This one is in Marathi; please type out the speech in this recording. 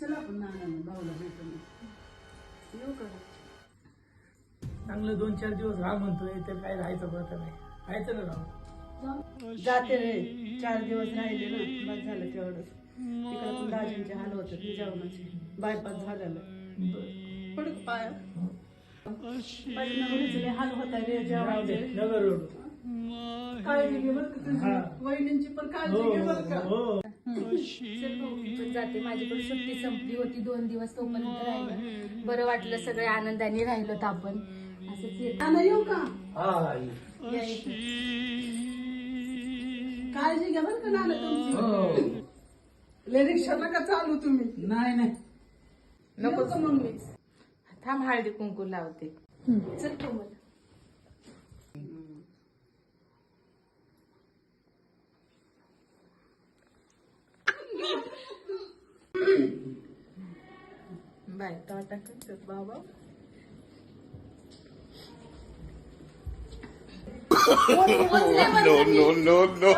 चला आपण नाना भाऊला भेटून येऊ का? चांगलं 2-4 दिवस राहा म्हणतोय तर काय राहायचं बरं नाही. राहायचं ना राहू. जाते रे 4 दिवस राहिले ना बस झालं तेवढंच. तिकडे पण दाजींचे हाल होत जेवणाचे बायपास झालेलं पडू का पाया माझ्या नवरीचे लय हाल होता रे जेवणाचे. नगर रोड. काळजी घे बरं का तुझी वहिनींची पण काळजी घे बरं का. चल भाऊ, मी पण जाते. माझी पण सुट्टी संपली होती 2 दिवस तोपर्यंत राहिलं. बरं वाटलं, सगळे आनंदाने राहिलो तर आपण असंच येत. नाना येऊ का? हा या इथं. काळजी घ्या बरं का नाना तुमची. लय रिक्षा नका चालू तुम्ही. नाही नाही नको का मग मीच थांब, हळदी कुंकू लावते. चल कोमल. बाय टाटा कर बाबा. no, no, no, no.